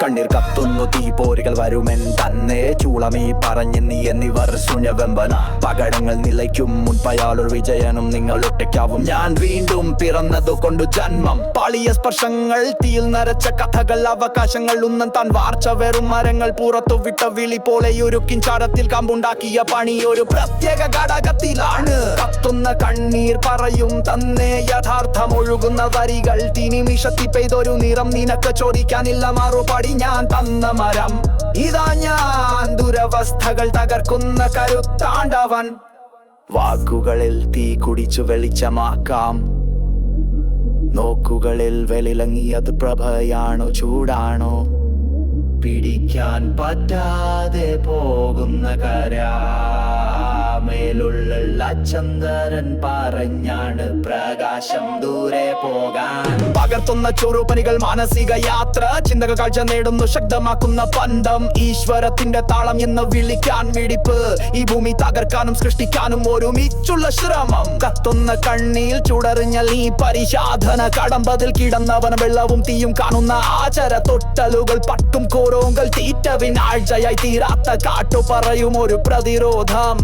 കണ്ണീർ കത്തുന്നു തീപോരികൾ വരുമെൻ തന്നെ ചൂളമീ പറഞ്ഞ് നീ എന്നിവർ ശൂന്യവെമ്പൻ പകടങ്ങൾ നിലയ്ക്കും മുൻപയാളൊരു വിജയനും നിങ്ങൾ ഒറ്റയ്ക്കാവും ഞാൻ വീണ്ടും പിറന്നതു കൊണ്ടു ജന്മം പാളിയ സ്പർശങ്ങൾ തീയിൽ നരച്ച കഥകൾ അവകാശങ്ങൾ ഉന്നം താൻ വാർച്ച വെറും മരങ്ങൾ പുറത്തു വിട്ട വിളി പോലെ ഒരു കിഞ്ചാരത്തിൽ കമ്പുണ്ടാക്കിയ പണി ഒരു പ്രത്യേക ഘടകത്തിലാണ് കത്തുന്ന കണ്ണീർ പറയും തന്നെ യഥാർത്ഥം ഒഴുകുന്ന വരികൾ തീനിമിഷത്തി പെയ്തൊരു നിറം നിനക്ക് ചോദിക്കാനില്ല മറുപടി ഞാൻ തന്ന മരം ഇതാ ഞാൻ ദുരവസ്ഥകൾ തകർക്കുന്ന കരുത്താണ്ടവൻ വാക്കുകളിൽ തീ കുടിച്ചു വെളിച്ചമാക്കാം നോക്കുകളിൽ വെളിലങ്ങിയത് പ്രഭയാണോ ചൂടാണോ പിടിക്കാൻ പറ്റാതെ പോകുന്ന മേലുള്ള ചന്ദ്രൻ പറഞ്ഞാണ് പ്രകാശം ദൂരെ പോകാൻ പകർത്തുന്ന ചുറുപനികൾ മാനസിക യാത്ര ചിന്തകൾ കാഴ്ച നേടുന്നു ശക്തമാക്കുന്ന പന്തം ഈശ്വരത്തിന്റെ താളം എന്ന് വിളിക്കാൻ മിടിപ്പ് ഈ ഭൂമി തകർക്കാനും സൃഷ്ടിക്കാനും ഒരുമിച്ചുള്ള ശ്രമം കത്തുന്ന കണ്ണീർ ചുടറിഞ്ഞൽ ഈ പരിശാധന കടമ്പതിൽ കിടന്നവൻ വെള്ളവും തീയും കാണുന്ന ആചര തൊട്ടലുകൾ പട്ടും കോരോങ്കൽ തീറ്റവിനാഴ്ചയായി തീരാത്ത കാട്ടു പറയും ഒരു പ്രതിരോധം